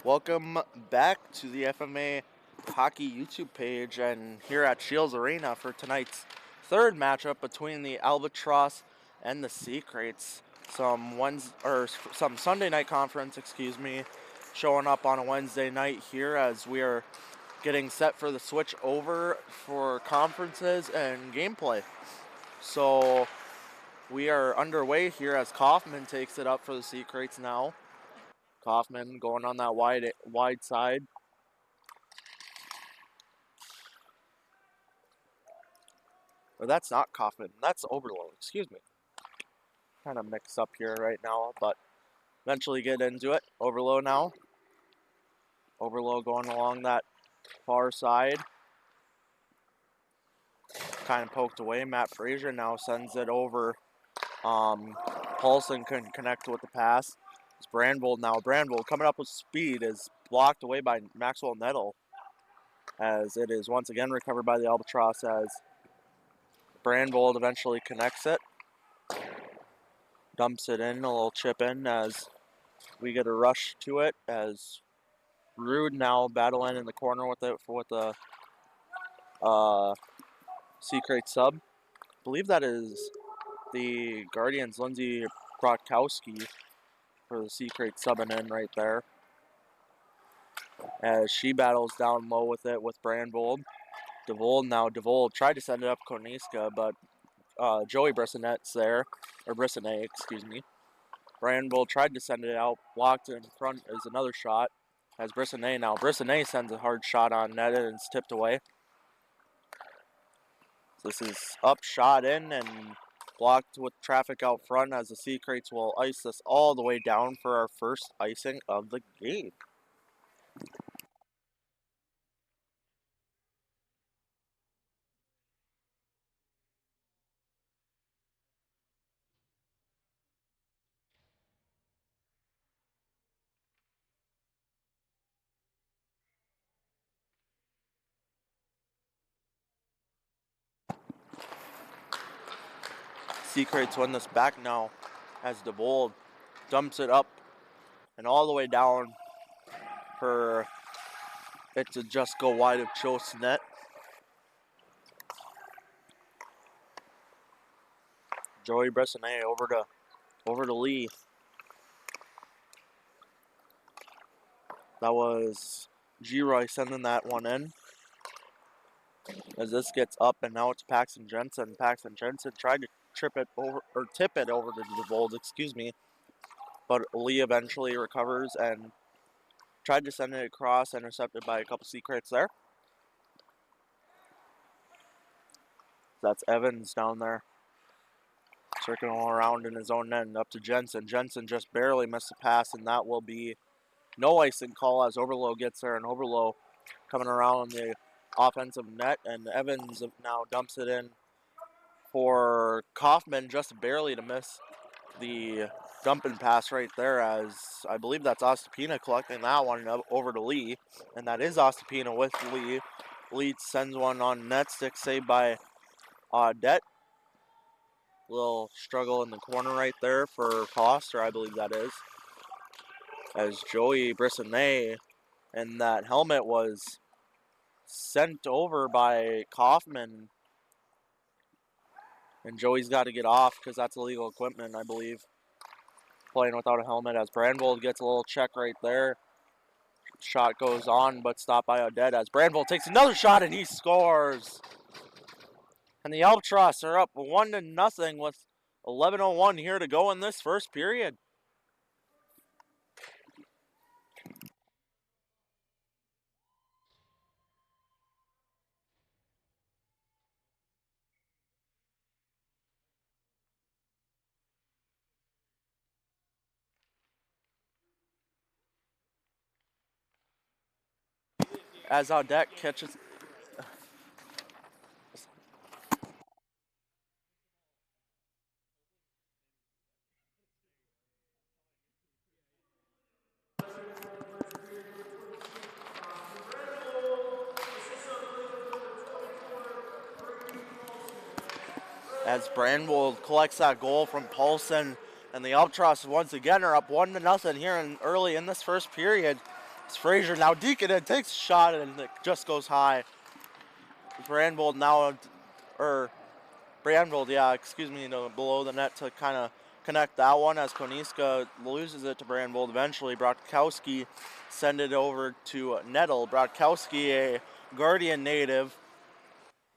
Welcome back to the FMA Hockey YouTube page and here at Shields Arena for tonight's third matchup between the Albatross and the Kraits. Some Sunday night conference, showing up on a Wednesday night here as we are getting set for the switch over for conferences and gameplay. So we are underway here as Kaufman takes it up for the Kraits now. Kaufman going on that wide side. Or that's not Kaufman, that's Oberlo, excuse me. Kind of mixed up here right now, but eventually get into it. Oberlo now. Oberlo going along that far side. Kind of poked away. Matt Frazier now sends it over. Paulson couldn't connect with the pass. It's Brandvold now. Brandvold coming up with speed is blocked away by Maxwell Nettle as it is once again recovered by the Albatross as Brandvold eventually connects it. Dumps it in, a little chip in as we get a rush to it as Rude now battling in the corner with it for the Crate sub. I believe that is the Guardians' Lindsay Brotkowski for the Crate subbing in right there. As she battles down low with it with Brandvold. DeVold tried to send it up Koniska, but Joey Brissonet's there, or Brissonet, excuse me. Brandvold tried to send it out, blocked in front is another shot. As Brissonet now. Brissonet sends a hard shot on net and it's tipped away. So this is up, shot in, and blocked with traffic out front as the Kraits will ice this all the way down for our first icing of the game. Kraits win this back now as DeVold dumps it up and all the way down for it to just go wide of Cho's net. Joey Bressonnet over to Lee. That was G-Roy sending that one in. As this gets up and now it's Paxton Jensen. Paxton Jensen tried to tip it over to DeVold, excuse me. But Lee eventually recovers and tried to send it across, intercepted by a couple Kraits there. That's Evans down there. Circling around in his own end up to Jensen. Jensen just barely missed the pass, and that will be no icing call as Oberlo gets there, and Oberlo coming around the offensive net, and Evans now dumps it in for Kaufman just barely to miss the dumping pass right there, as I believe that's Ostapina collecting that one over to Lee, and that is Ostapina with Lee. Lee sends one on net, stick saved by Audette. Little struggle in the corner right there for Foster, I believe that is. As Joey Brissonnet and that helmet was sent over by Kaufman. And Joey's got to get off because that's illegal equipment, I believe. Playing without a helmet as Brandvold gets a little check right there. Shot goes on, but stopped by Odette as Brandvold takes another shot and he scores. And the Albatross are up 1-0 with 11:01 here to go in this first period. As Odette catches. As Brandvold collects that goal from Paulson, and the Albatross once again are up 1-0 here early in this first period. It's Frazier now. Deacon takes a shot and it just goes high. Brandvold now, or Brandvold, yeah, excuse me, below the net to kind of connect that one as Koniska loses it to Brandvold. Eventually, Brotkowski send it over to Nettle. Brotkowski, a Guardian native,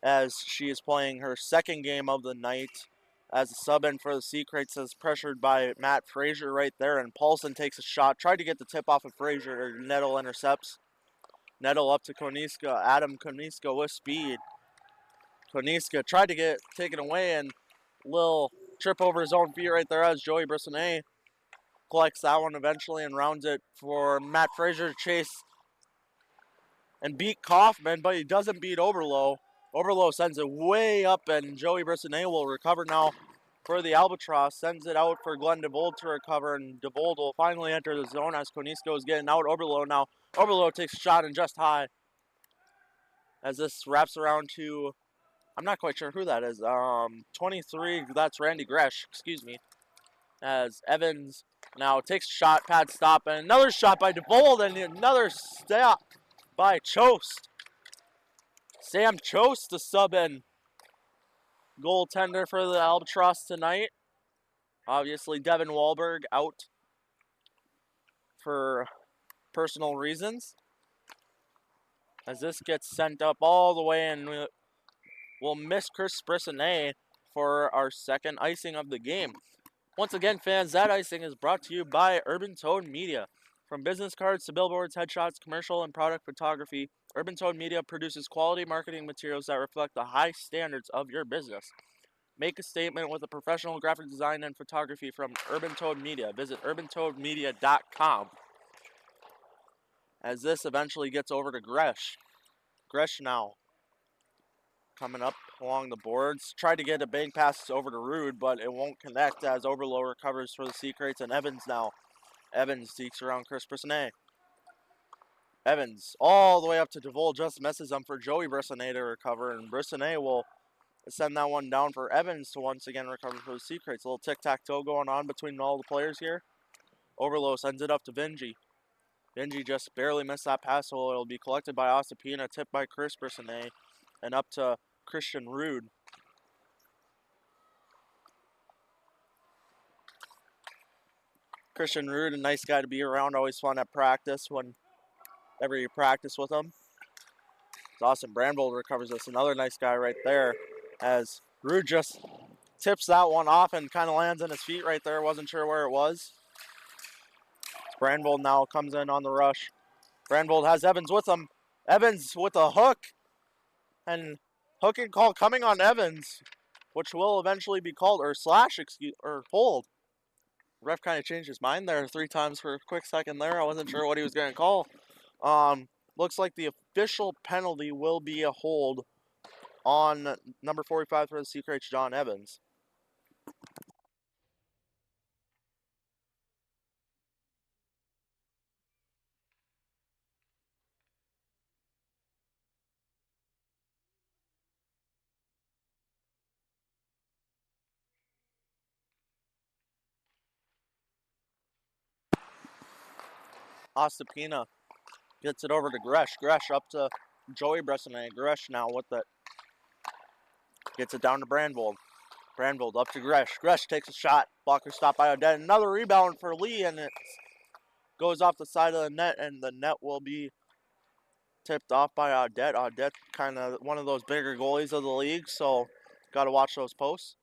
as she is playing her second game of the night as a sub-in for the Kraits, is pressured by Matt Frazier right there, and Paulson takes a shot, tried to get the tip off of Frazier. Nettle intercepts. Nettle up to Koniska. Adam Koniska with speed. Koniska tried to get taken away, and little trip over his own feet right there as Joey Brissonnet collects that one eventually and rounds it for Matt Frazier to chase and beat Kaufman, but he doesn't beat Oberlo. Oberlo sends it way up, and Joey Brissonnet will recover now for the Albatross. Sends it out for Glenn DeVold to recover, and DeVold will finally enter the zone as Koniska is getting out. Oberlo now. Oberlo takes a shot and just high as this wraps around to, I'm not quite sure who that is. 23, that's Randy Gresh, excuse me. As Evans now takes a shot, pad stop, and another shot by DeVold, and another stop by Chost. Sam Chost, the sub-in goaltender for the Albatross tonight. Obviously, Devin Wahlberg out for personal reasons. As this gets sent up all the way, and we'll miss Chris Brissonnet for our second icing of the game. Once again, fans, that icing is brought to you by Urban Toad Media. From business cards to billboards, headshots, commercial, and product photography, Urban Toad Media produces quality marketing materials that reflect the high standards of your business. Make a statement with a professional graphic design and photography from Urban Toad Media. Visit urbantoadmedia.com. As this eventually gets over to Gresh. Gresh now coming up along the boards. Tried to get a bank pass over to Rude, but it won't connect as Oberlo recovers for the Kraits, and Evans now. Evans seeks around Chris Brissonnet. Evans all the way up to DeVold, just messes him for Joey Brissonnet to recover, and Brissonnet will send that one down for Evans to once again recover for the Kraits. A little tic-tac-toe going on between all the players here. Oberlo sends it up to Vinji. Vinji just barely missed that pass, so it'll be collected by Ostapina, tipped by Chris Brissonnet, and up to Christian Rude. Christian Rude, a nice guy to be around, always fun at practice whenever you practice with him. Austin Brandvold recovers this, another nice guy right there, as Rude just tips that one off and kind of lands on his feet right there. Wasn't sure where it was. Brandvold now comes in on the rush. Brandvold has Evans with him. Evans with a hook, and hooking call coming on Evans, which will eventually be called, or hold. Ref kind of changed his mind there 3 times for a quick second there. I wasn't sure what he was going to call. Looks like the official penalty will be a hold on number 45 for the Kraits, John Evans. Ostapina gets it over to Gresh. Gresh up to Joey Brissonnet. Gresh now with it. Gets it down to Brandvold. Brandvold up to Gresh. Gresh takes a shot. Blocker stopped by Odette. Another rebound for Lee, and it goes off the side of the net, and the net will be tipped off by Odette. Odette kind of one of those bigger goalies of the league, so got to watch those posts.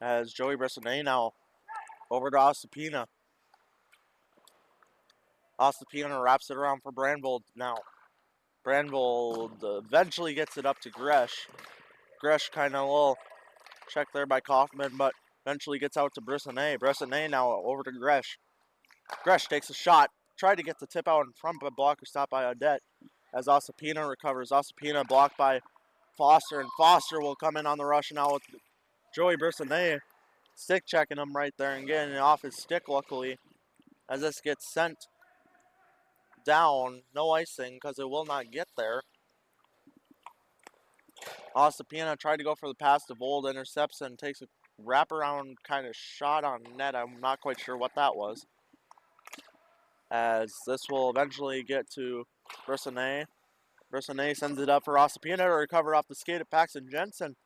As Joey Brissonnet now over to Ostapina. Ostapina wraps it around for Brandvold now. Brandvold eventually gets it up to Gresh. Gresh kind of a little check there by Kaufman, but eventually gets out to Brissonnet. Brissonnet now over to Gresh. Gresh takes a shot. Tried to get the tip out in front, but blocker stopped by Odette. As Ostapina recovers. Ostapina blocked by Foster, and Foster will come in on the rush now with Joey Brissonnet stick checking him right there and getting it off his stick, luckily. As this gets sent down, no icing because it will not get there. Ossipina tried to go for the pass to Vold, intercepts and takes a wraparound kind of shot on net. I'm not quite sure what that was. As this will eventually get to Brissonnet. Brissonnet sends it up for Ossipina to recover off the skate of Paxton Jensen.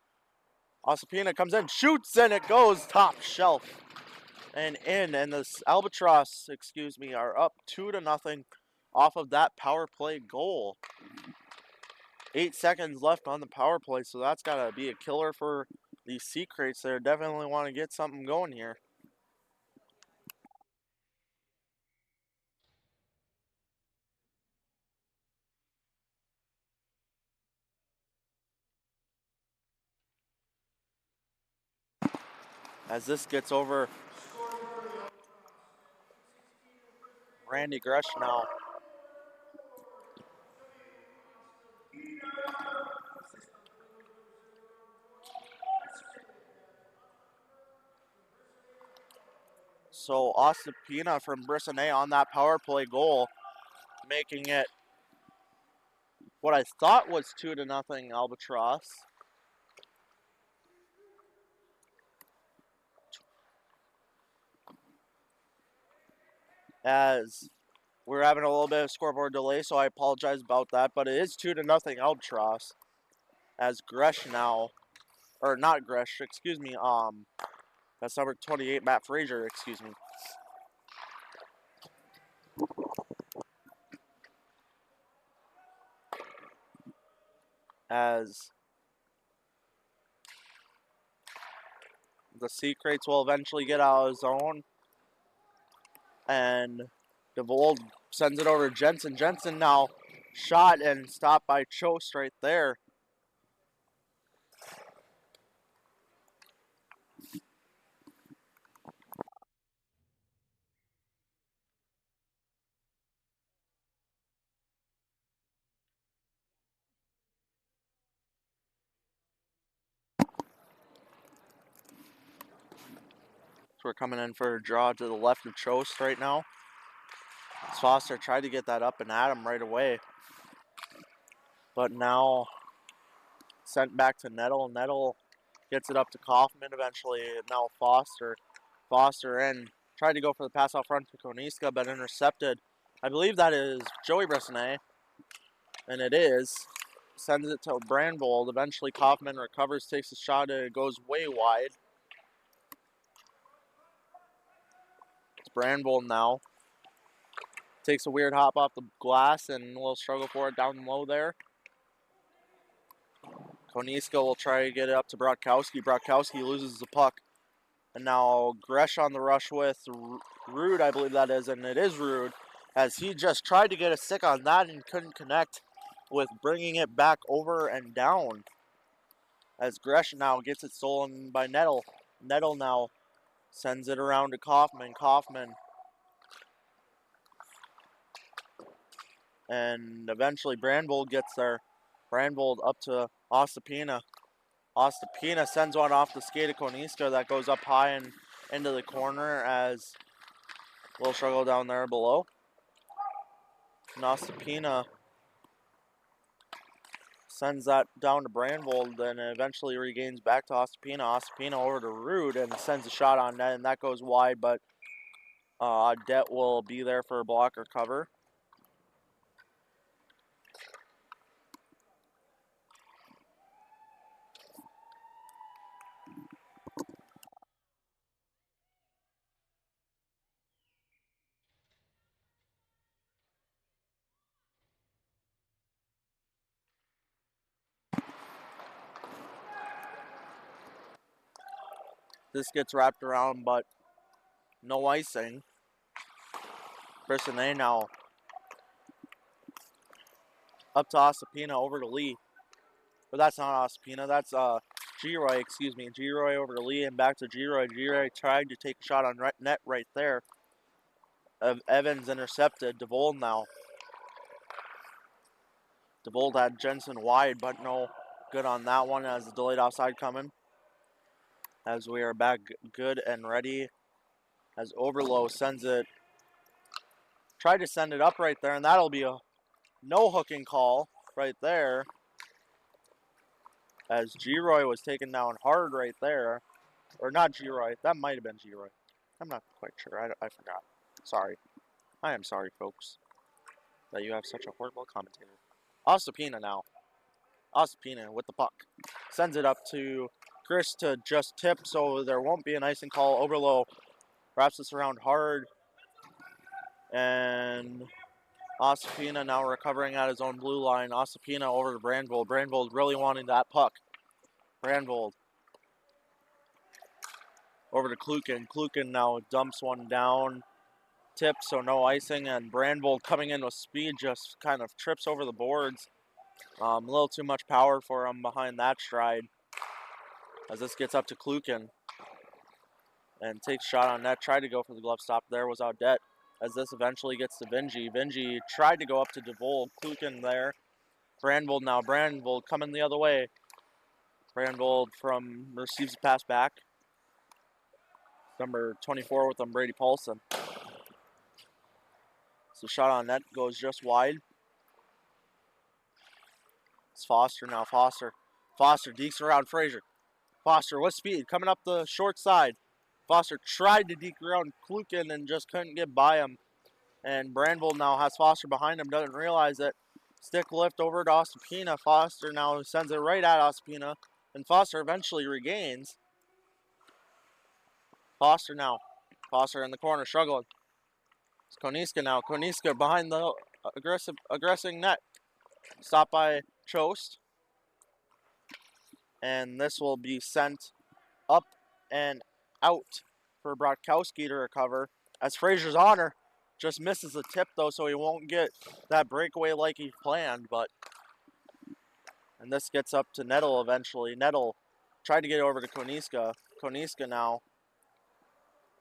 Ossipina comes in, shoots, and it goes top shelf and in. And the Albatross, are up 2-0 off of that power play goal. 8 seconds left on the power play, so that's got to be a killer for these Sea Kraits. They definitely want to get something going here. As this gets over Randy Gresh now. So Ossipina from Brissonnet on that power play goal, making it what I thought was 2-0 Albatross. As we're having a little bit of scoreboard delay, so I apologize about that, but it is 2-0 Albatross. As Gresh now, or not Gresh, that's number 28, Matt Frazier, As the Sea Kraits will eventually get out of zone. And DeVold sends it over to Jensen. Jensen now shot and stopped by Chost right there. So we're coming in for a draw to the left of Chost right now. Foster tried to get that up and at him right away. But now sent back to Nettle. Nettle gets it up to Kaufman eventually. Now Foster. Foster in. Tried to go for the pass out front to Koniska, but intercepted. I believe that is Joey Brissonnet. And it is. Sends it to Brandvold. Eventually Kaufman recovers, takes a shot, and it goes way wide. It's Brandvold now. Takes a weird hop off the glass and will struggle for it down low there. Koniska will try to get it up to Brotkowski. Brotkowski loses the puck. And now Gresh on the rush with Rude, I believe that is, and it is Rude, as he just tried to get a stick on that and couldn't connect with bringing it back over and down. As Gresh now gets it stolen by Nettle. Nettle now sends it around to Kaufman. Kaufman. And eventually Brandvold gets there. Brandvold up to Ossipina. Ossipina sends one off the skate of Koniska that goes up high and into the corner as we'll struggle down there below. And Ossipina sends that down to Brandvold and eventually regains back to Ossipina. Ossipina over to Rude and sends a shot on net, and that goes wide, but Det will be there for a block or cover. This gets wrapped around, but no icing. Brissonnet now up to Ossipina over to Lee. But that's not Ossipina, that's G-Roy, G-Roy over to Lee and back to G-Roy. G-Roy tried to take a shot on net right there. Evans intercepted. DeVold now. DeVold had Jensen wide, but no good on that one as the delayed offside coming. As we are back good and ready. As Overlow sends it. Tried to send it up right there, and that'll be a no hooking call right there. as G-Roy was taken down hard right there. Or not G-Roy. That might have been G-Roy. I'm not quite sure. I forgot. Sorry. I am sorry, folks, that you have such a horrible commentator. Ossipina now. Ossipina with the puck. Sends it up to Chris to just tip, so there won't be an icing call. Oberlo wraps this around hard. And Ossipina now recovering at his own blue line. Ossipina over to Brandvold. Brandvold really wanting that puck. Brandvold over to Klukin. Klukin now dumps one down. Tip, so no icing. And Brandvold coming in with speed just kind of trips over the boards. A little too much power for him behind that stride. As this gets up to Klukin. And takes a shot on net. Tried to go for the glove stop. There was Audette. As this eventually gets to Vingy. Vingy tried to go up to DeVold. Klukin there. Brandvold now. Brandvold coming the other way. Brandvold receives a pass back. Number 24 with them, Brady Paulson. So shot on net goes just wide. It's Foster now. Foster dekes around Frazier. Foster with speed coming up the short side. Foster tried to deke around Klukin and just couldn't get by him. And Brandvold now has Foster behind him, doesn't realize it. Stick lift over to Ossipina. Foster now sends it right at Ossipina. And Foster eventually regains. Foster now. Foster in the corner, struggling. It's Koniska now. Koniska behind the aggressing net. Stopped by Chost. And this will be sent up and out for Brotkowski to recover. As Frazier's honor just misses the tip, though, so he won't get that breakaway like he planned. And this gets up to Nettle eventually. Nettle tried to get over to Koniska. Koniska now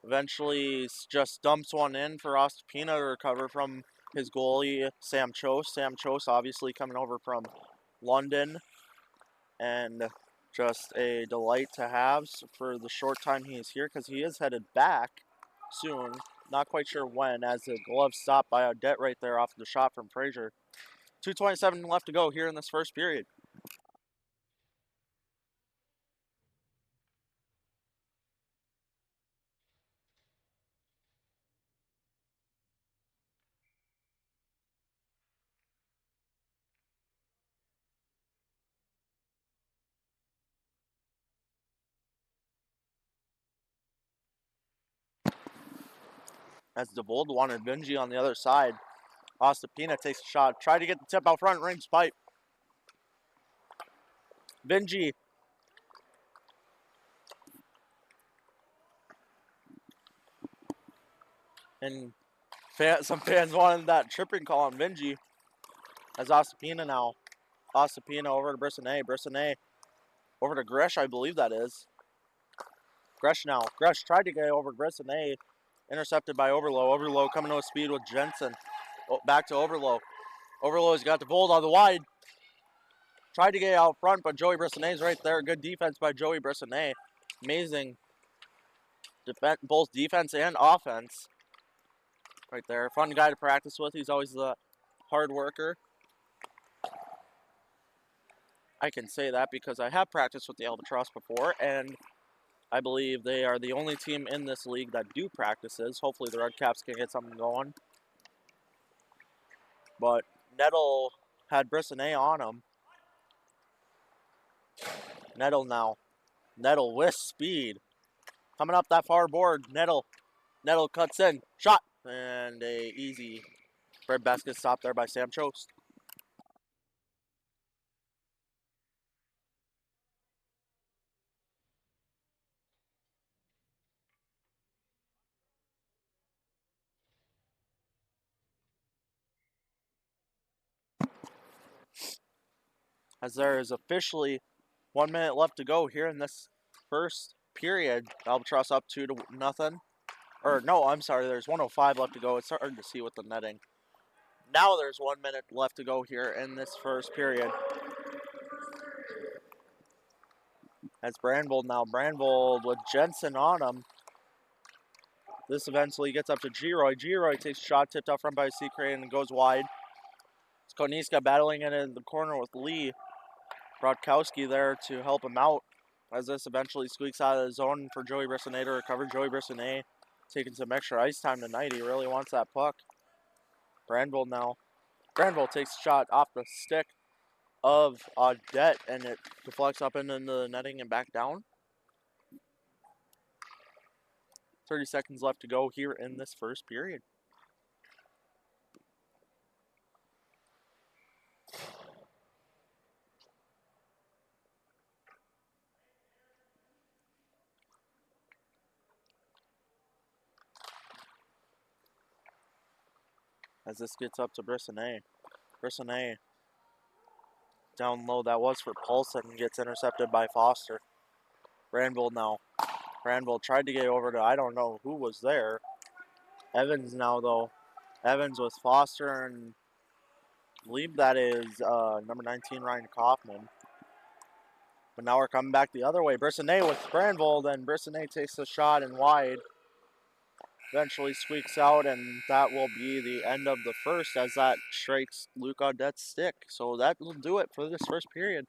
eventually just dumps one in for Ossipina to recover from his goalie, Sam Chost. Sam Chost obviously coming over from London. And just a delight to have for the short time he is here, because he is headed back soon. Not quite sure when, as the glove stopped by Audette right there off the shot from Frazier. 2:27 left to go here in this first period. As DeVold wanted Vingy on the other side. Ossipina takes a shot. Tried to get the tip out front, rings pipe. Vingy. And some fans wanted that tripping call on Vingy. As Ossipina now. Ossipina over to Brissonnet. Brissonnet over to Gresh, I believe that is. Gresh now. Gresh tried to get over Brissonnet. Intercepted by Overlow. Overlow coming to a speed with Jensen. Back to Overlow. Overlow's got the Bold on the wide. Tried to get out front, but Joey Brissonnet's right there. Good defense by Joey Brissonnet. Amazing both defense and offense. Right there. Fun guy to practice with. He's always the hard worker. I can say that because I have practiced with the Albatross before, and I believe they are the only team in this league that do practices. Hopefully the Redcaps can get something going. But Nettle had Brissonnet on him. Nettle now. Nettle with speed. Coming up that far board. Nettle cuts in. Shot. And a easy breadbasket stop there by Sam Chost. As there is officially 1 minute left to go here in this first period. Albatross up 2-0. Or no, I'm sorry, there's 1:05 left to go. It's hard to see with the netting. Now there's 1 minute left to go here in this first period. That's Brandvold now. Brandvold with Jensen on him. This eventually gets up to G-Roy. G-Roy takes a shot, tipped out front by C. Crane and goes wide. It's Koniska battling it in the corner with Lee. Brodkowski there to help him out as this eventually squeaks out of the zone for Joey Brissonnet to recover. Joey Brissonnet taking some extra ice time tonight. He really wants that puck. Granville now. Granville takes a shot off the stick of Audette, and it deflects up into the netting and back down. 30 seconds left to go here in this first period. As this gets up to Brissonnet. Brissonnet down low. That was for Paulson. Gets intercepted by Foster. Granville now. Granville tried to get over to, I don't know who was there. Evans now, though. Evans with Foster, and I believe that is number 19, Ryan Kaufman. But now we're coming back the other way. Brissonnet with Granville. Then Brissonnet takes a shot and wide. Eventually squeaks out, and that will be the end of the first as that strikes Luke Audette's stick. So that will do it for this first period.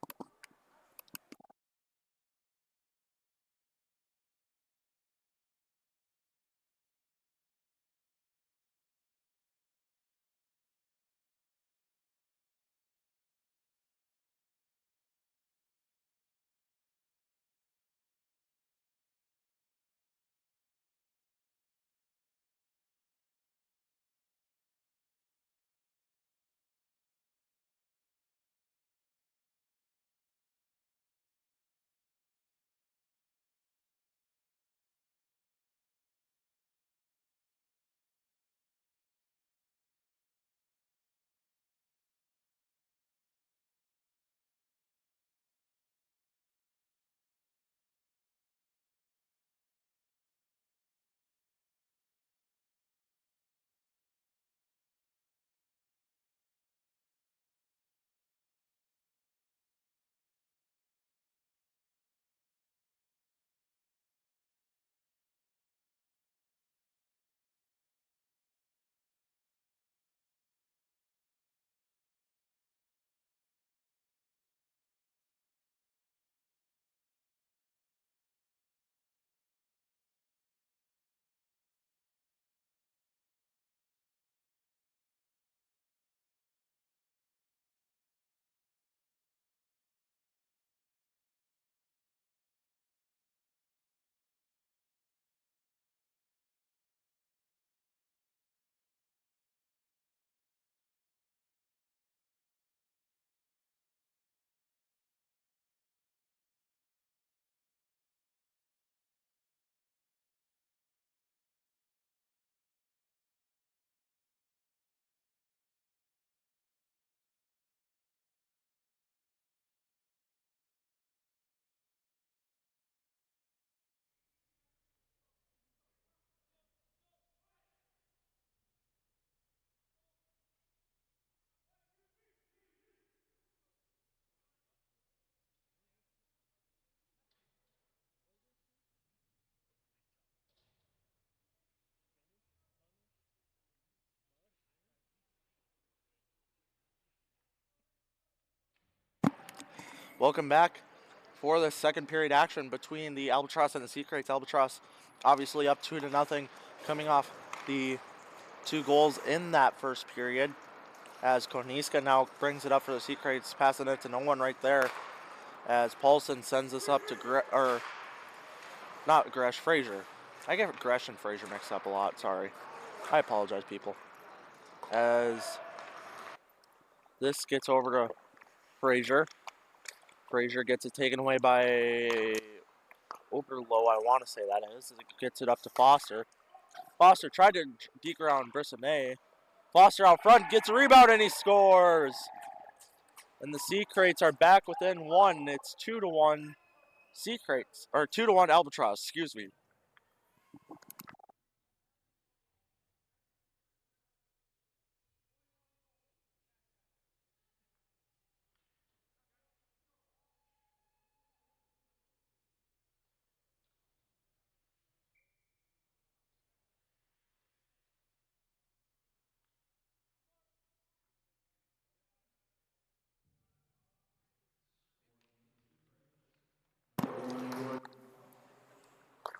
Welcome back for the second period action between the Albatross and the Sea Kraits. Albatross obviously up 2-0, coming off the 2 goals in that first period. As Koniska now brings it up for the Sea Kraits, passing it to no one right there. As Paulson sends this up to Frazier. I get Gresh and Frazier mixed up a lot, sorry. I apologize, people. As this gets over to Frazier. Frazier gets it taken away by Oberlow, I want to say that is. It gets it up to Foster. Foster tried to deke around Brissonnet. Foster out front, gets a rebound, and he scores! And the Sea Kraits are back within 1. It's 2-1 Sea Kraits, or 2-1 Albatross, excuse me.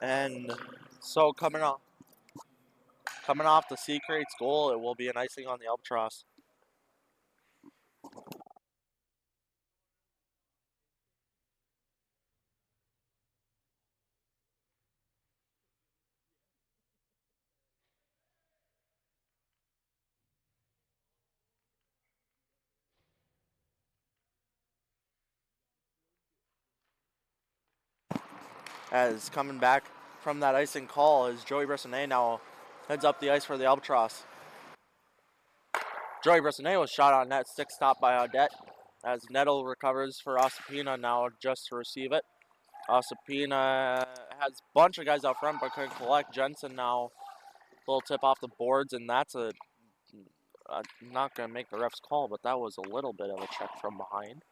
And so coming off the C Kraits goal, it will be an icing on the Albatross. As coming back from that icing call is Joey Bressonnet now heads up the ice for the Albatross. Joey Bressonnet was shot on net, stick stopped by Audette. As Nettle recovers for Ossipina now just to receive it. Ossipina has a bunch of guys out front but couldn't collect. Jensen now little tip off the boards, and that's I'm not going to make the ref's call, but that was a little bit of a check from behind.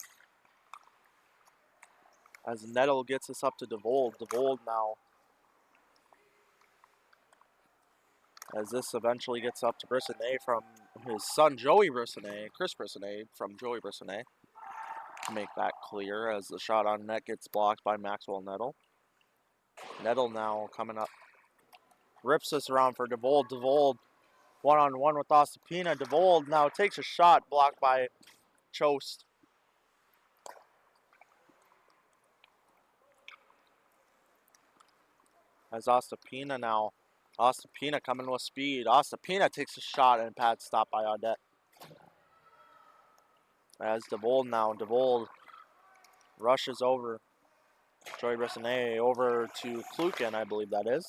As Nettle gets us up to DeVold. DeVold now, as this eventually gets up to Brissonnet from his son Joey Brissonnet, Chris Brissonnet from Joey Brissonnet. To make that clear, as the shot on net gets blocked by Maxwell Nettle. Nettle now coming up. Rips this around for DeVold. DeVold one-on-one with Ossipina. DeVold now takes a shot blocked by Chost. As Ossipina now. Ossipina coming with speed. Ossipina takes a shot and pad stopped by Audette. As DeVold now. DeVold rushes over. Joey Bressonnet over to Klukin, I believe that is.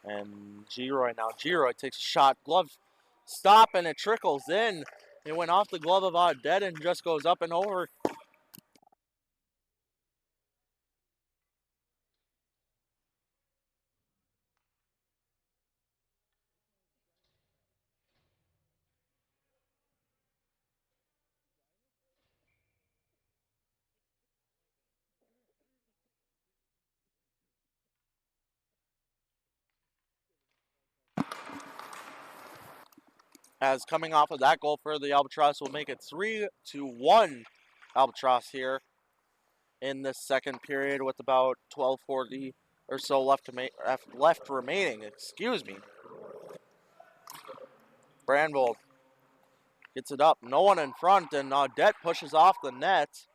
And Giroy now. Giroy takes a shot. Glove stop and it trickles in. It went off the glove of Audette and just goes up and over. As coming off of that goal for the Albatross will make it 3-1 Albatross here in this second period with about 12:40 or so left remaining. Excuse me. Brandvold gets it up. No one in front, and Audette pushes off the net.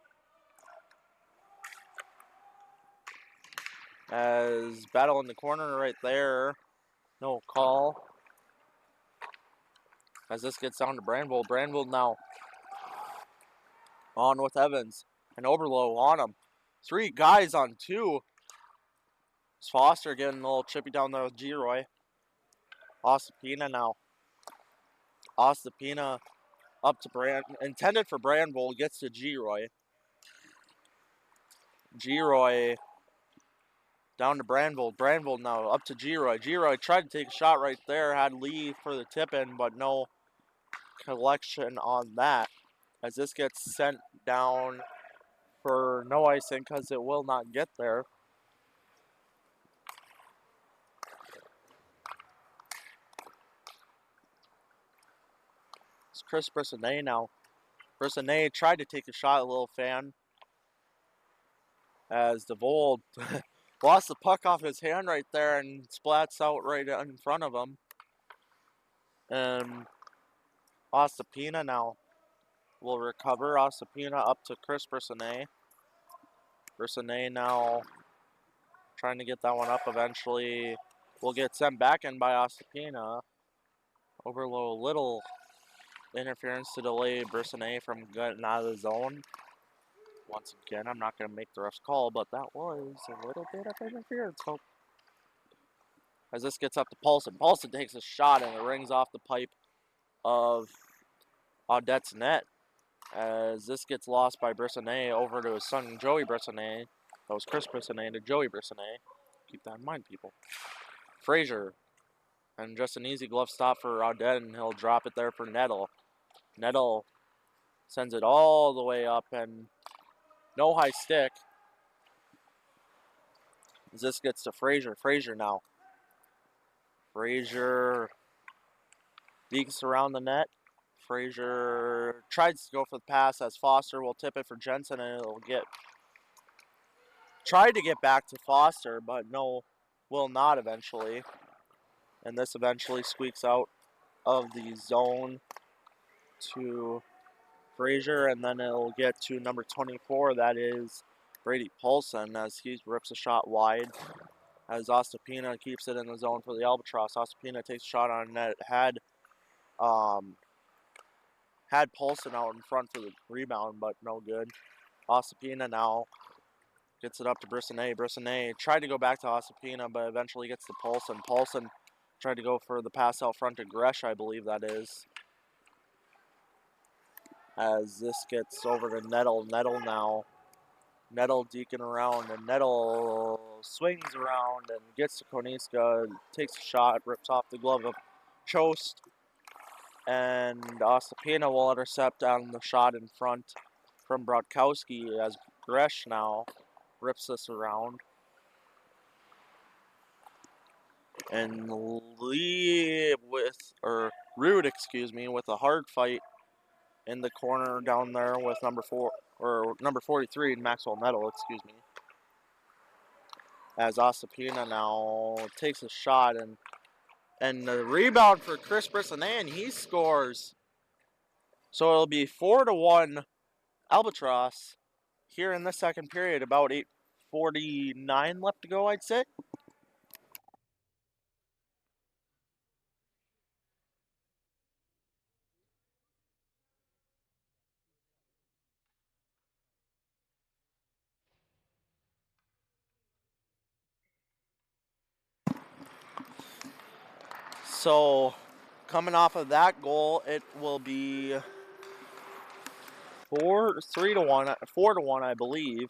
As battle in the corner right there. No call. As this gets down to Brandvold. Brandvold now on with Evans. And Oberlo on him. 3 guys on 2. It's Foster getting a little chippy down there with Giroy. Ossipina now. Ossipina up to intended for Brandvold, gets to Giroy. Giroy down to Brandvold. Brandvold now up to Giroy. Giroy tried to take a shot right there, had Lee for the tip in, but no collection on that. As this gets sent down for no icing because it will not get there. It's Chris Brissonnet now. Brissonnet tried to take a shot, a little fan. As DeVold lost the puck off his hand right there and splats out right in front of him. And Ossipina now will recover. Ossipina up to Chris Brissonnet. Brissonnet now trying to get that one up eventually. Will get sent back in by Ossipina. Overload little interference to delay Brissonnet from getting out of the zone. Once again, I'm not going to make the ref's call, but that was a little bit of interference. So, as this gets up to Paulson. Paulson takes a shot and it rings off the pipe of Audette's net. As this gets lost by Brissonnet over to his son Joey Brissonnet. That was Chris Brissonnet to Joey Brissonnet. Keep that in mind, people. Frazier. And just an easy glove stop for Audette, and he'll drop it there for Nettle. Nettle sends it all the way up, and no high stick. As this gets to Frazier. Frazier now. Frazier dekes around the net. Frazier tries to go for the pass as Foster will tip it for Jensen, and it'll get Tried to get back to Foster, but no, will not eventually. And this eventually squeaks out of the zone to Frazier, and then it'll get to number 24. That is Brady Paulson as he rips a shot wide. As Ostapina keeps it in the zone for the Albatross. Ostapina takes a shot on net. Had Paulson out in front for the rebound, but no good. Ostapina now gets it up to Brissonnet. Brissonnet tried to go back to Ostapina, but eventually gets to Paulson. Paulson tried to go for the pass out front to Gresh, I believe that is. As this gets over to Nettle. Nettle now. Nettle deking around, and Nettle swings around and gets to Koniska, takes a shot, rips off the glove of Chost, and Ostapina will intercept on the shot in front from Brodkowski as Gresh now rips this around. And Rude, with a hard fight in the corner down there with number 43, Maxwell Nettle, As Ostapina now takes a shot and the rebound for Chris Brissonnet, and he scores. So it'll be 4-1 Albatross here in the second period. About 8:49 left to go, I'd say. So coming off of that goal, it will be 4-1, I believe.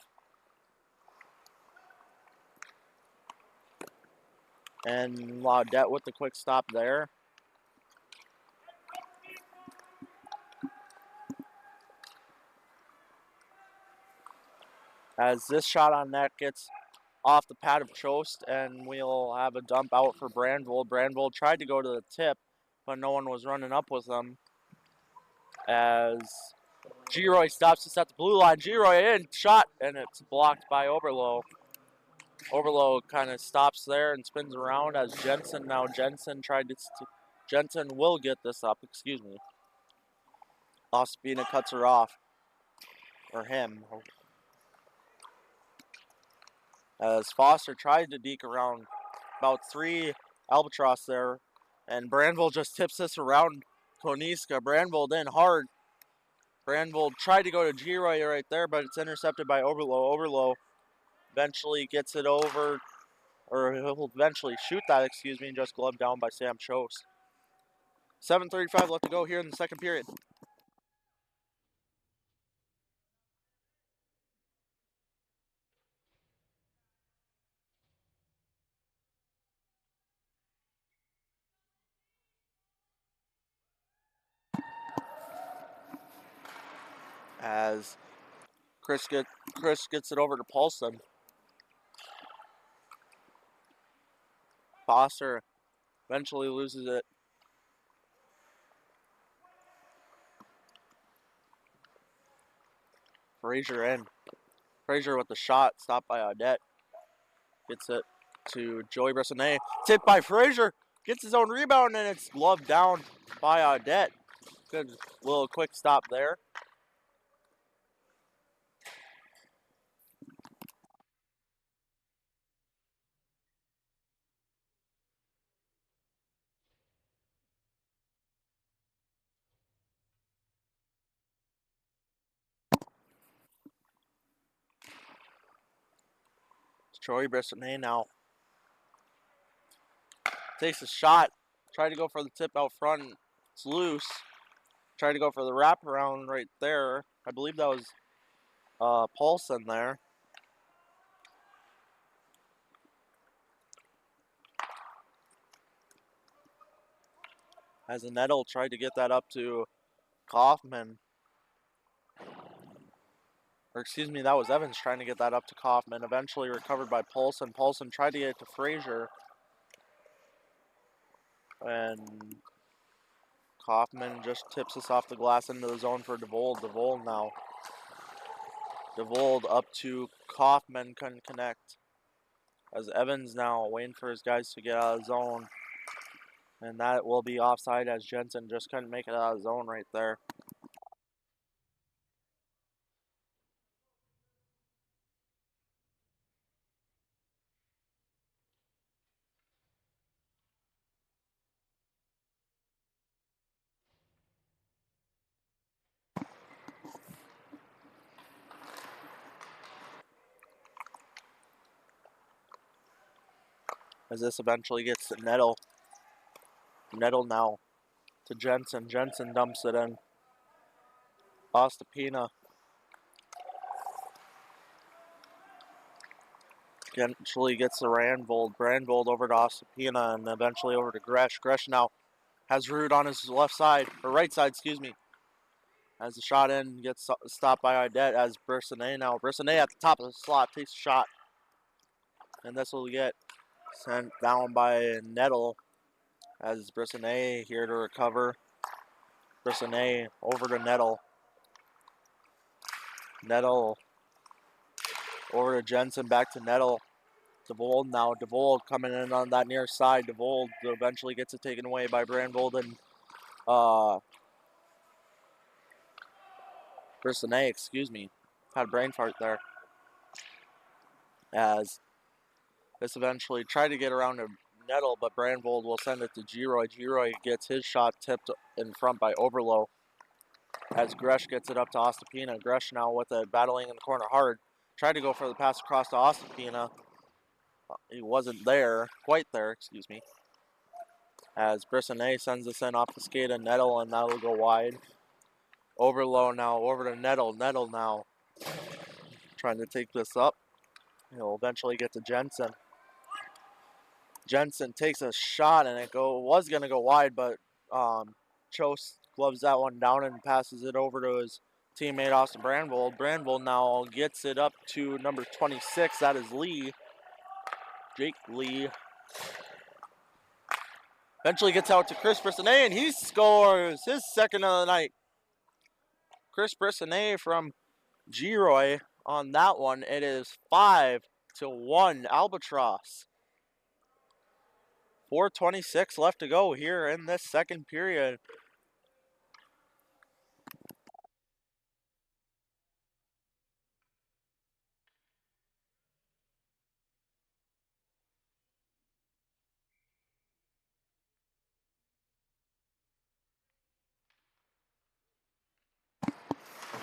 And Laudette with the quick stop there. As this shot on net gets off the pad of Chost, and we'll have a dump out for Brandvold. Brandvold tried to go to the tip, but no one was running up with them. As Giroy stops us at the blue line. Giroy in, shot, and it's blocked by Oberlo. Oberlo kind of stops there and spins around as Jensen Jensen will get this up, Ospina cuts her off, or him. As Foster tried to deke around about 3 Albatross there, and Brandvold just tips this around Koniska. Brandvold in hard. Brandvold tried to go to Giroy right there, but it's intercepted by Oberlo. Oberlo eventually gets it over, or he'll eventually shoot that, and just gloved down by Sam Chost. 7:35 left to go here in the second period. As Chris gets it over to Paulson. Foster eventually loses it. Frazier in. Frazier with the shot, stopped by Audette. Gets it to Joey Bressonnet. Tipped by Frazier. Gets his own rebound, and it's gloved down by Audette. Good little quick stop there. Joey Bressonnet now takes a shot. Tried to go for the tip out front. It's loose. Tried to go for the wraparound right there. I believe that was Paulson there. As Nettle tried to get that up to Kaufman. Or that was Evans trying to get that up to Kaufman. Eventually recovered by Paulson. Paulson tried to get it to Frazier. And Kaufman just tips us off the glass into the zone for DeVol. DeVol now DeVold up to Kaufman, couldn't connect. As Evans now waiting for his guys to get out of zone. And that will be offside as Jensen just couldn't make it out of zone right there. As this eventually gets to Nettle. Nettle now to Jensen. Jensen dumps it in. Ostapina eventually gets to Brandvold. Brandvold over to Ostapina and eventually over to Gresh. Gresh now has Rude on his left side, or right side, excuse me. As the shot in, gets stopped by Idet as Brissonet now. Brissonet at the top of the slot takes a shot. And this will get sent down by Nettle as Brissonet here to recover. Brissonet over to Nettle. Nettle over to Jensen, back to Nettle. DeVold now. DeVold coming in on that near side. DeVold eventually gets it taken away by Brandvold and Brissonet, excuse me. Had a brain fart there. As this eventually tried to get around to Nettle, but Brandvold will send it to Giroy. Giroy gets his shot tipped in front by Overlow. As Gresh gets it up to Ostapina. Gresh now with it battling in the corner hard. Tried to go for the pass across to Ostapina. He wasn't there, quite there, excuse me. As Brissonet sends this in off the skate of Nettle, and that will go wide. Overlow now, over to Nettle. Nettle now trying to take this up. He'll eventually get to Jensen. Jensen takes a shot, and it was going to go wide, but Chose gloves that one down and passes it over to his teammate Austin Brandvold. Brandvold now gets it up to number 26. That is Lee. Jake Lee. Eventually gets out to Chris Brissonet, and he scores his second of the night. Chris Brissonet from Giroy on that one. It is 5-1 Albatross. 4:26 left to go here in this second period.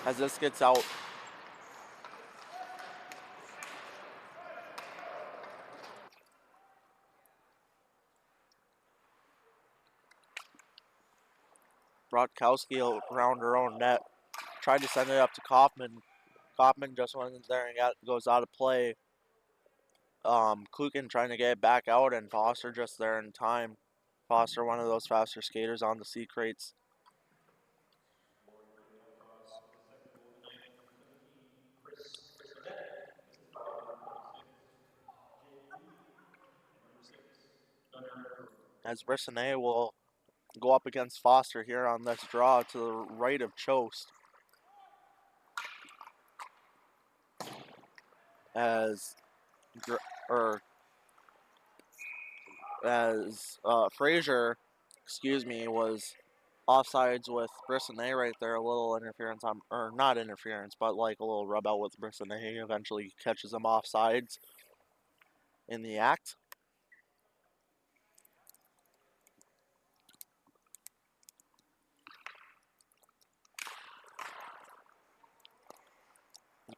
As this gets out. Brotkowski around her own net. Tried to send it up to Kaufman. Kaufman just wasn't there and goes out of play. Klukin trying to get it back out, and Foster just there in time. Foster, one of those faster skaters on the C Kraits. As Brissonet will go up against Foster here on this draw to the right of Chost. As Frazier, excuse me, was offsides with Brissonet right there. A little interference on, or not interference, but like a little rub out with Brissonet. He eventually catches him offsides in the act.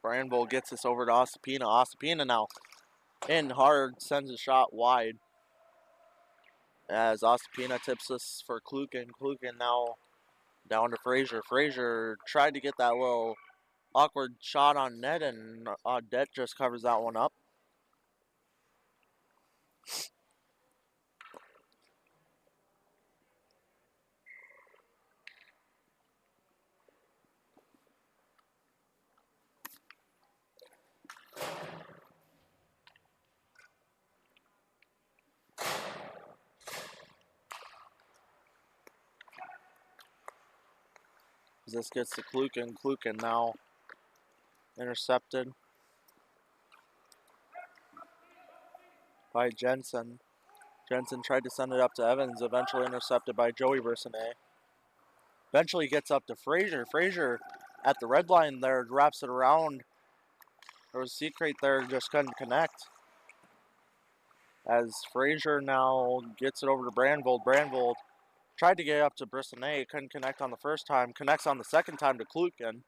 Brandvold gets this over to Ostapina. Ostapina now in hard, sends a shot wide. As Ostapina tips this for Klukin. Klukin now down to Frazier. Frazier tried to get that little awkward shot on net, and Det just covers that one up. This gets to Klukin. Klukin now Intercepted by Jensen. Jensen tried to send it up to Evans, eventually intercepted by Joey Brissonet. Eventually gets up to Frazier. Frazier at the red line there, wraps it around. There was a Crate there, just couldn't connect. As Frazier now gets it over to Brandvold. Brandvold tried to get up to Brissonet, couldn't connect on the first time. Connects on the second time to Klukin.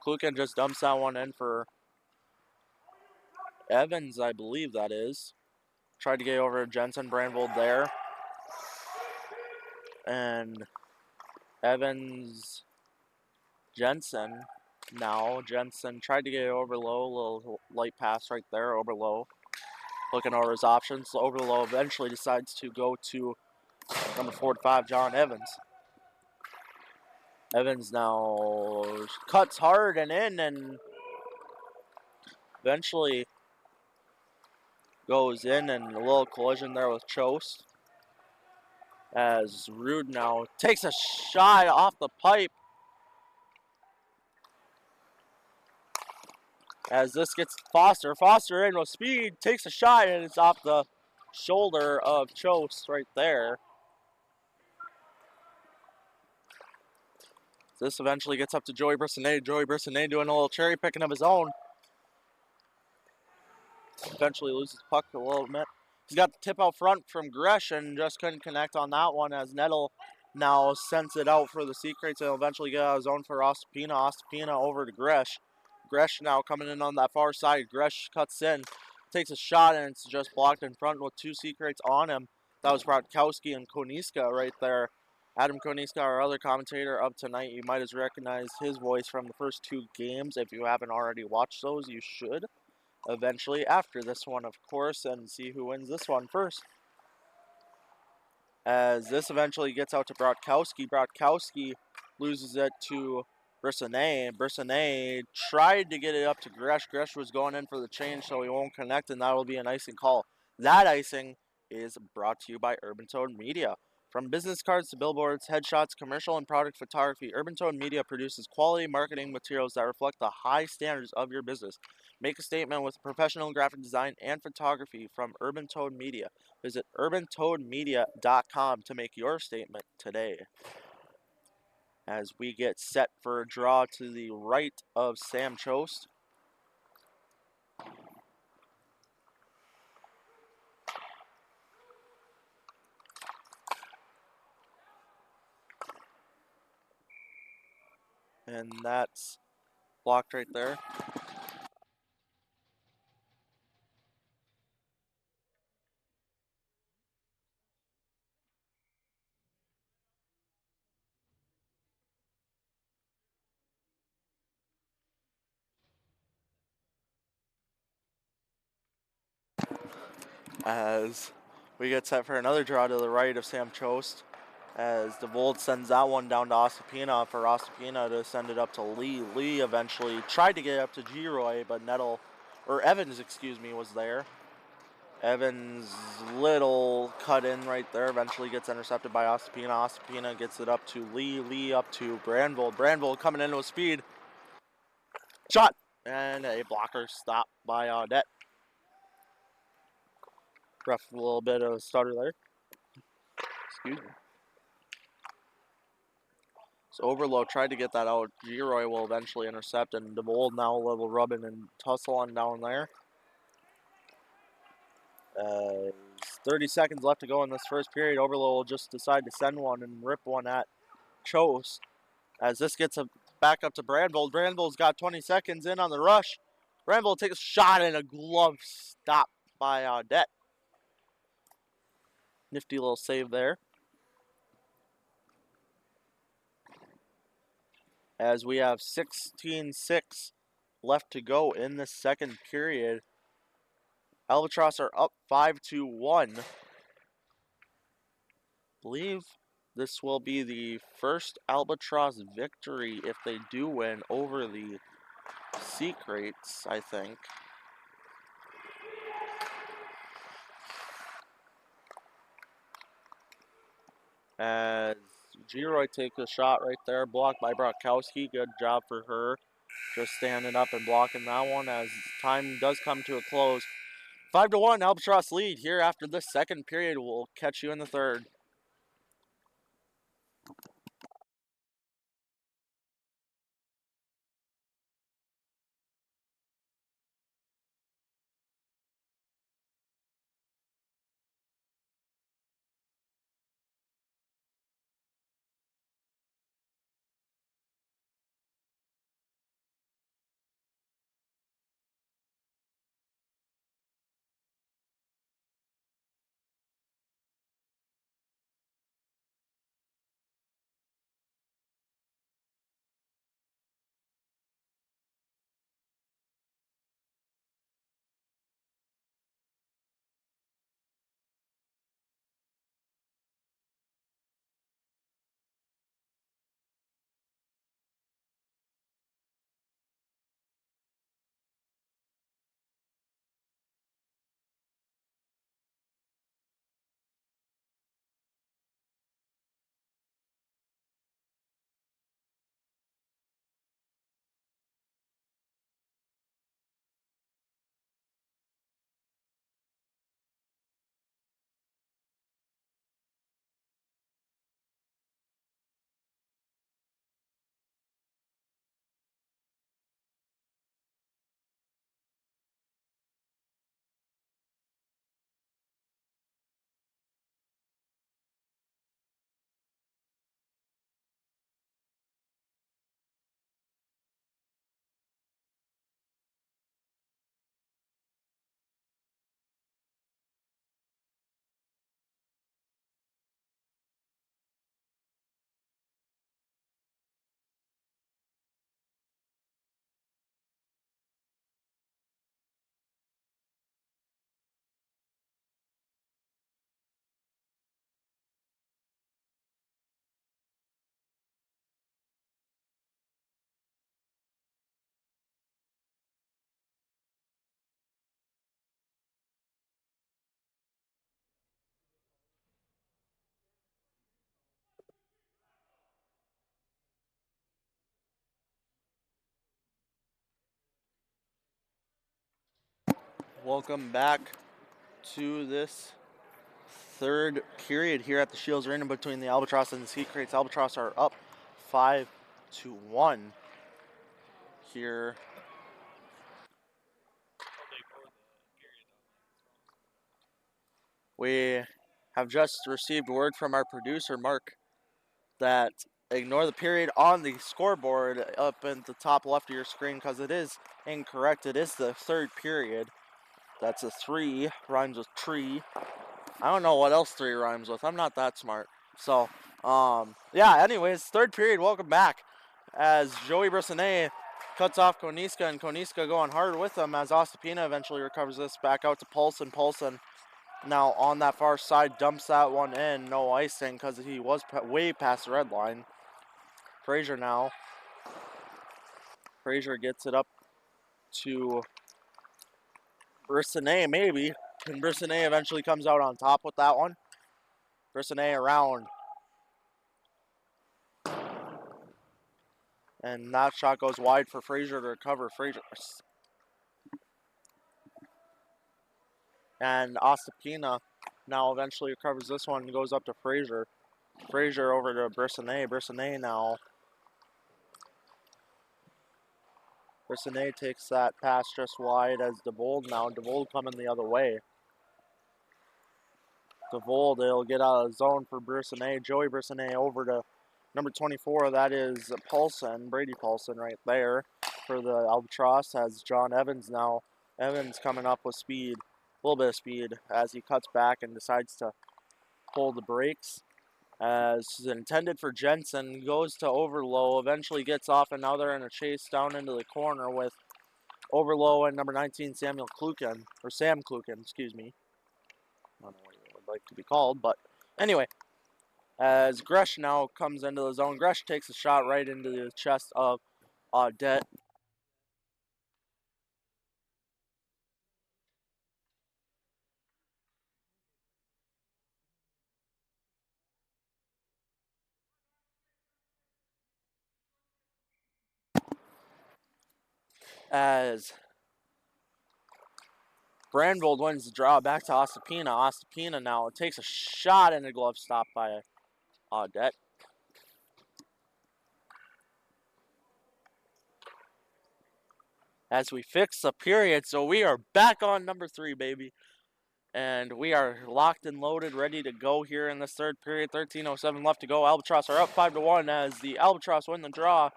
Klukin just dumps that one in for Evans, I believe that is. Tried to get over to Jensen. Brandvold there. And Evans, Jensen now. Jensen tried to get it over low. Little light pass right there, over low. Looking over his options. Over low eventually decides to go to number 45, John Evans. Evans now cuts hard and in and eventually goes in, and a little collision there with Chost. As Rude now takes a shot off the pipe. As this gets Foster. Foster in with speed, takes a shot, and it's off the shoulder of Chost right there. This eventually gets up to Joey Brissonet. Joey Brissonet doing a little cherry picking of his own. Eventually loses puck a little bit. He's got the tip out front from Gresh and just couldn't connect on that one as Nettle now sends it out for the Kraits and eventually get out of zone for Ostapina. Ostapina over to Gresh. Gresh now coming in on that far side. Gresh cuts in, takes a shot, and it's just blocked in front with two Kraits on him. That was Brodkowski and Koniska right there. Adam Koniska, our other commentator of tonight. You might have recognized his voice from the first two games. If you haven't already watched those, you should eventually after this one, of course, and see who wins this one first. As this eventually gets out to Brodkowski. Brodkowski loses it to Brissonet. Brissonet tried to get it up to Gresh. Gresh was going in for the change, so he won't connect, and that will be an icing call. That icing is brought to you by Urban Toad Media. From business cards to billboards, headshots, commercial and product photography, Urban Toad Media produces quality marketing materials that reflect the high standards of your business. Make a statement with professional graphic design and photography from Urban Toad Media. Visit urbantoadmedia.com to make your statement today. As we get set for a draw to the right of Sam Chost. And that's blocked right there. As we get set for another draw to the right of Sam Chost. As DeVold sends that one down to Ostapina for Ostapina to send it up to Lee. Lee eventually tried to get it up to Giroy, but Evans, was there. Evans' little cut in right there eventually gets intercepted by Ostapina. Ostapina gets it up to Lee. Lee up to Brandvold. Brandvold coming in with speed. Shot! And a blocker stop by Audette. Rough little bit of a stutter there. Excuse me. So Overlow tried to get that out. Giroy will eventually intercept, and DeVold now a little rubbing and tussling down there. 30 seconds left to go in this first period. Overlow will just decide to send one and rip one at Chost. As this gets back up to Brandvold. Brandvold's got 20 seconds in on the rush. Brandvold takes a shot and a glove stop by Audette. Nifty little save there. As we have 16-6 left to go in the second period. Albatross are up 5-1. Believe this will be the first Albatross victory if they do win over the Kraits, I think. As Giroy takes a shot right there, blocked by Brodkowski. Good job for her. just standing up and blocking that one as time does come to a close. 5-1 Albatross lead here after this second period. We'll catch you in the third. Welcome back to this third period here at the Shields Arena between the Albatross and the Ski Kraits. Albatross are up 5-1 here. We have just received word from our producer, Mark, that ignore the period on the scoreboard up at the top left of your screen because it is incorrect. It is the third period. That's a 3, rhymes with tree. I don't know what else 3 rhymes with. I'm not that smart. So, yeah, anyways, third period, welcome back. As Joey Brissonnet cuts off Koniska, and Koniska going hard with him as Ostapina eventually recovers this back out to Paulson. Paulson now on that far side dumps that one in. No icing because he was way past the red line. Frazier now. Frazier gets it up to Brissonnet maybe. And Brissonnet eventually comes out on top with that one. Brissonnet around. And that shot goes wide for Frazier to recover. Frazier. And Ostapina now eventually recovers this one and goes up to Frazier. Frazier over to Brissonnet. Brissonnet now. Brissonnet takes that pass just wide as DeVold now. DeVold coming the other way. DeVold, they'll get out of zone for Brissonnet. Joey Brissonnet over to number 24. That is Paulson, Brady Paulson right there for the Albatross. Has John Evans now. Evans coming up with speed, a little bit of speed as he cuts back and decides to pull the brakes. As intended for Jensen, goes to Overlow, eventually gets off, and now they're in a chase down into the corner with Overlow and number 19 Samuel Kluken, or Sam Kluken, excuse me. I don't know what he would like to be called, but anyway, as Gresh now comes into the zone, Gresh takes a shot right into the chest of Det. as Brandvold wins the draw back to Ostapina. Ostapina now takes a shot and a glove stop by Audette. As we fix the period, so we are back on number 3, baby. And we are locked and loaded, ready to go here in this third period. 13:07 left to go. Albatross are up 5-1 as the Albatross win the draw.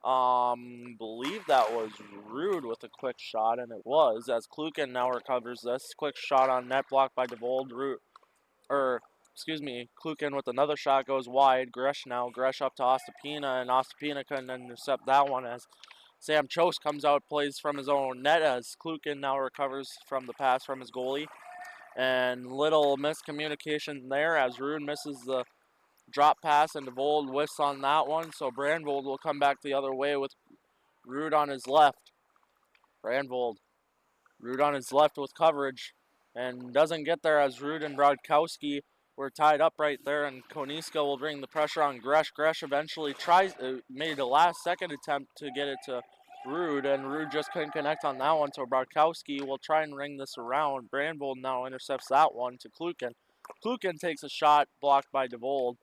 Believe that was Rude with a quick shot, and it was, as Kluken now recovers this. Quick shot on net, blocked by DeVold. Kluken with another shot goes wide. Gresh now. Gresh up to Ostapina, and Ostapina couldn't intercept that one as Sam Chose comes out, plays from his own net as Kluken now recovers from the pass from his goalie. And little miscommunication there as Rude misses the drop pass and DeVold whiffs on that one. So Brandvold will come back the other way with Rude on his left. Rude on his left with coverage and doesn't get there as Rude and Brodkowski were tied up right there, and Koniska will bring the pressure on Gresh. Gresh eventually made a last-second attempt to get it to Rude, and Rude just couldn't connect on that one, so Brodkowski will try and ring this around. Brandvold now intercepts that one to Kluken. Kluken takes a shot blocked by DeVold.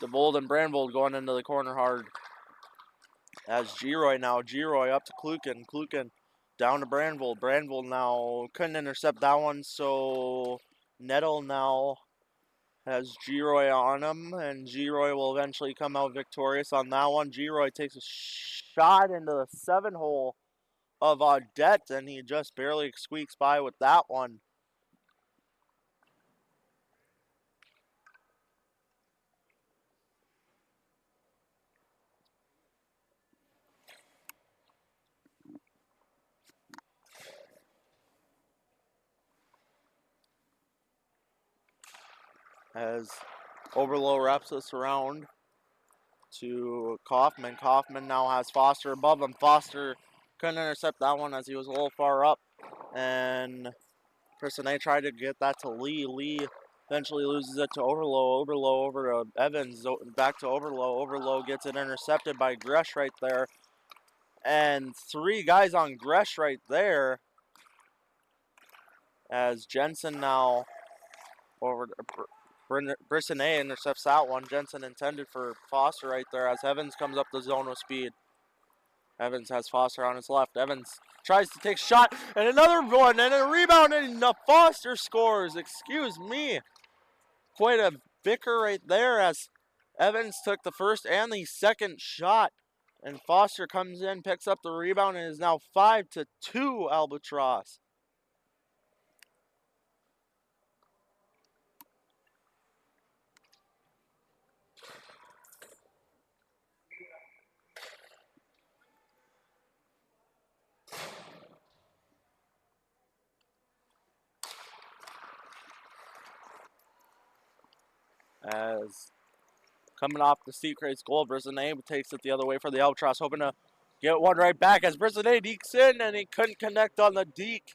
DeVold and Brandvold going into the corner hard. As Giroy now, Giroy up to Kluken. Kluken down to Brandvold. Brandvold now couldn't intercept that one, so Nettle now has Giroy on him, and Giroy will eventually come out victorious on that one. Giroy takes a shot into the 7-hole of Audette, and he just barely squeaks by with that one. As Overlow wraps this around to Kaufman. Kaufman now has Foster above him. Foster couldn't intercept that one as he was a little far up. And Personay tried to get that to Lee. Lee eventually loses it to Overlow. Overlow over to Evans. Back to Overlow. Overlow gets it intercepted by Gresh right there. And 3 guys on Gresh right there. As Jensen now over to Brissonet intercepts that one. Jensen intended for Foster right there as Evans comes up the zone with speed. Evans has Foster on his left. Evans tries to take a shot, and another one, and a rebound, and Foster scores. Excuse me. Quite a bicker right there as Evans took the first and the second shot. And Foster comes in, picks up the rebound, and is now 5-2 Albatross. As coming off the Kraits goal, Brissonet takes it the other way for the Albatross, hoping to get one right back as Brissonet dekes in, and he couldn't connect on the deke.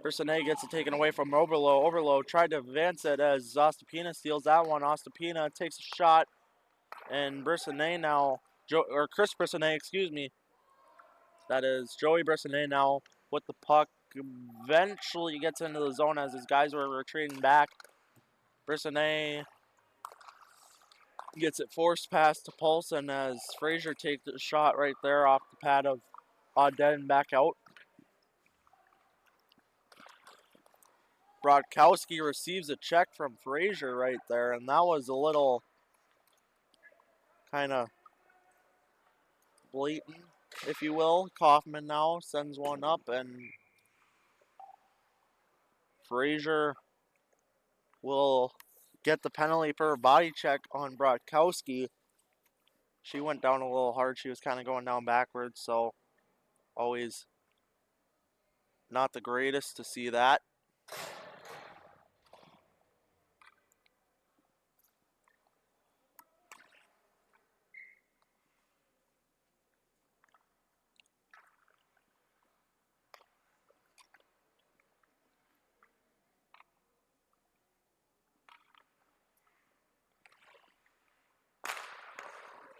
Brissonet gets it taken away from Overlow. Overlow tried to advance it as Ostapina steals that one. Ostapina takes a shot, and Brissonet now, Chris Brissonet, excuse me. That is Joey Brissonet now with the puck. Eventually gets into the zone as his guys were retreating back. Brissonet gets it forced past to Paulson as Frazier takes the shot right there off the pad of Audette and back out. Brodkowski receives a check from Frazier right there, and that was a little kind of blatant, if you will. Kaufman now sends one up, and Frazier will get the penalty for a body check on Brodkowski. She went down a little hard. She was kind of going down backwards, so always not the greatest to see that.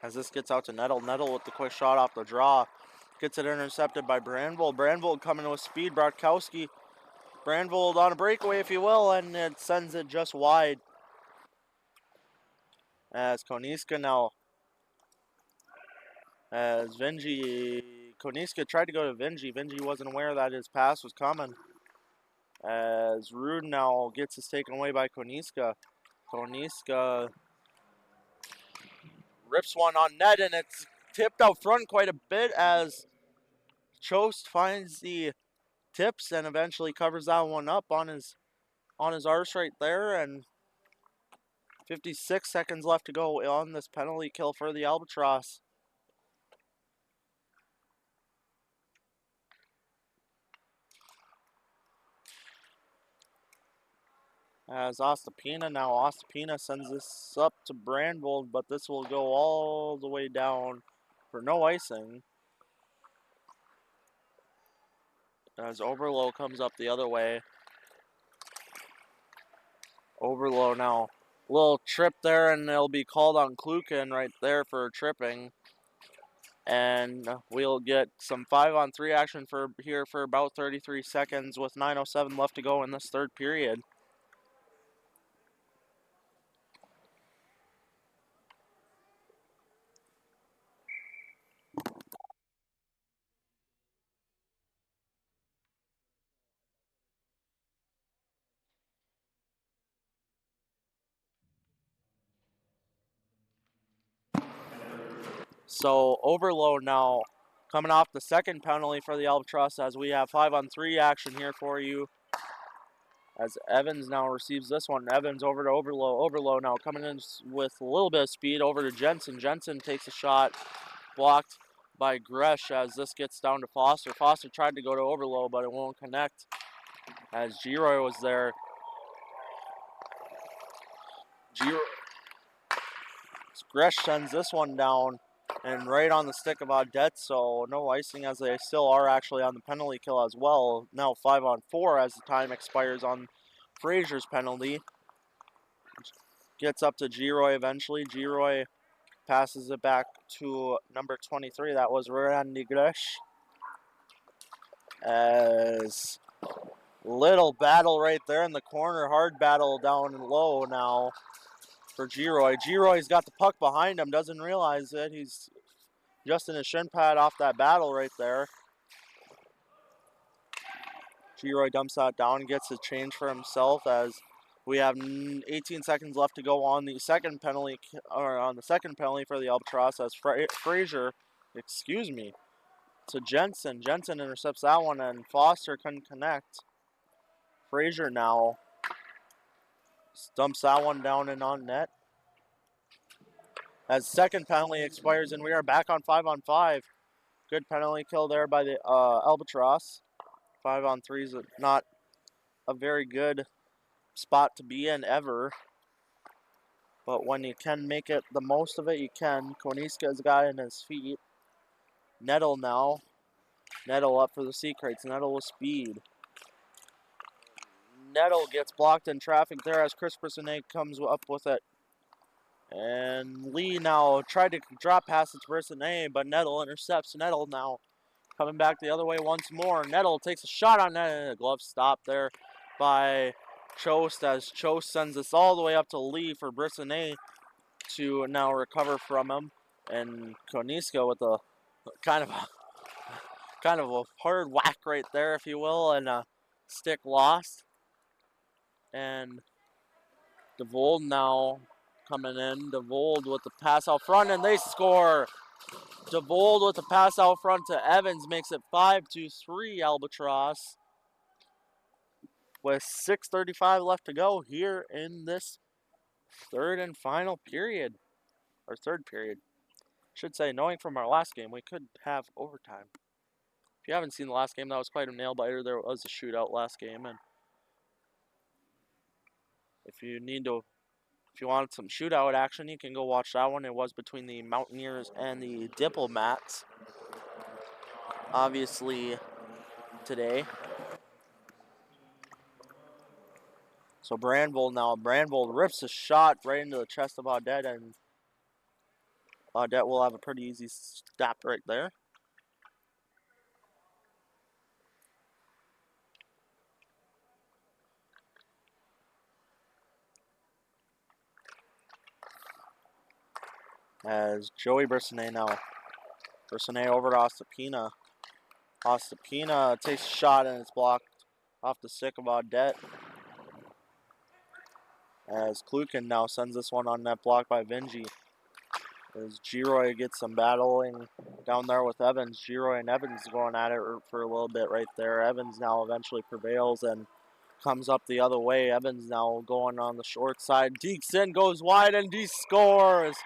As this gets out to Nettle. Nettle with the quick shot off the draw. Gets it intercepted by Brandvold. Brandvold coming with speed. Brotkowski. Brandvold on a breakaway, if you will, and it sends it just wide. As Koniska now, as Koniska tried to go to Vinji. Vinji wasn't aware that his pass was coming. As Rude now gets this taken away by Koniska. Koniska rips one on net, and it's tipped out front quite a bit as Chost finds the tips and eventually covers that one up on his arse right there, and 56 seconds left to go on this penalty kill for the Albatross. As Ostapina sends this up to Brandvold, but this will go all the way down for no icing. As Overlow comes up the other way. Overlow now. Little trip there, and it'll be called on Klukin right there for tripping. And we'll get some 5-on-3 action for about 33 seconds with 9:07 left to go in this third period. So Overlow now coming off the second penalty for the Albatross as we have 5-on-3 action here for you. As Evans now receives this one. Evans over to Overlow. Overlow now coming in with a little bit of speed over to Jensen. Jensen takes a shot, blocked by Gresh as this gets down to Foster. Foster tried to go to Overlow, but it won't connect as Giroy was there. Gresh sends this one down and right on the stick of Audette, so no icing as they still are actually on the penalty kill as well. Now 5-on-4 as the time expires on Frazier's penalty. Gets up to Giroy eventually. Giroy passes it back to number 23. That was Randy Gresh. As little battle right there in the corner. Hard battle down low now for Giroy. Giroy's got the puck behind him. Doesn't realize it. He's just in his shin pad off that battle right there. Giroy dumps that down, gets a change for himself as we have 18 seconds left to go on the second penalty, for the Albatross as Frazier, to Jensen. Jensen intercepts that one and Foster couldn't connect. Frazier now dumps that one down and on net. As second penalty expires and we are back on 5-on-5. Good penalty kill there by the Albatross. 5-on-3 is not a very good spot to be in ever. But when you can make it the most of it, you can. Koniska's got in his feet. Nettle now. Nettle up for the Kraits. Nettle with speed. Nettle gets blocked in traffic there as Chris Brissonnet comes up with it. And Lee now tried to drop pass it to Brissonnet, but Nettle intercepts. Nettle now coming back the other way once more. Nettle takes a shot on net and a glove stop there by Chost as Chost sends us all the way up to Lee for Brissonnet to now recover from him. And Koniska with a kind of a hard whack right there, if you will, and a stick lost. And DeVold now coming in. DeVold with the pass out front, and they score. DeVold with the pass out front to Evans makes it 5-3 Albatross. With 6:35 left to go here in this third and final period. Or third period. Should say, knowing from our last game, we could have overtime. If you haven't seen the last game, that was quite a nail biter. There was a shootout last game, and if you wanted some shootout action, you can go watch that one. It was between the Mountaineers and the Diplomats. Obviously, today. So Brandvold rips a shot right into the chest of Audette, and Audette will have a pretty easy stop right there. As Joey Brissonet now. Brissonet over to Ostapina. Ostapina takes a shot and it's blocked off the stick of Audette. As Klukin now sends this one on net block by Vinji. As Giroy gets some battling down there with Evans. Giroy and Evans going at it for a little bit right there. Evans now eventually prevails and comes up the other way. Evans now going on the short side. Dekes in, goes wide, and he scores.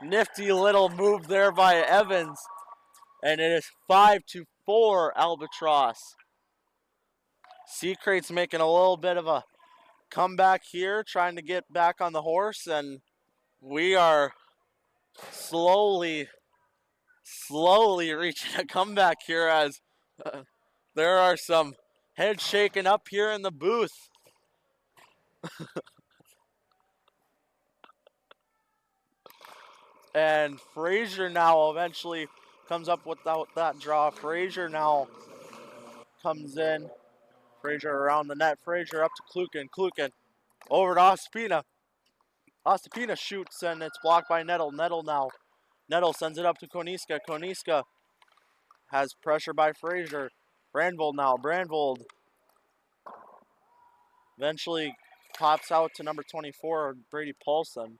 Nifty little move there by Evans. And it is 5-4 Albatross. Kraits making a little bit of a comeback here, trying to get back on the horse, and we are slowly reaching a comeback here as there are some heads shaking up here in the booth. And Frazier now eventually comes up without that draw. Frazier now comes in. Frazier around the net. Frazier up to Klukin. Klukin over to Ospina. Ostapina shoots and it's blocked by Nettle. Nettle now. Nettle sends it up to Koniska. Koniska has pressure by Frazier. Brandvold now. Brandvold eventually pops out to number 24, Brady Paulson.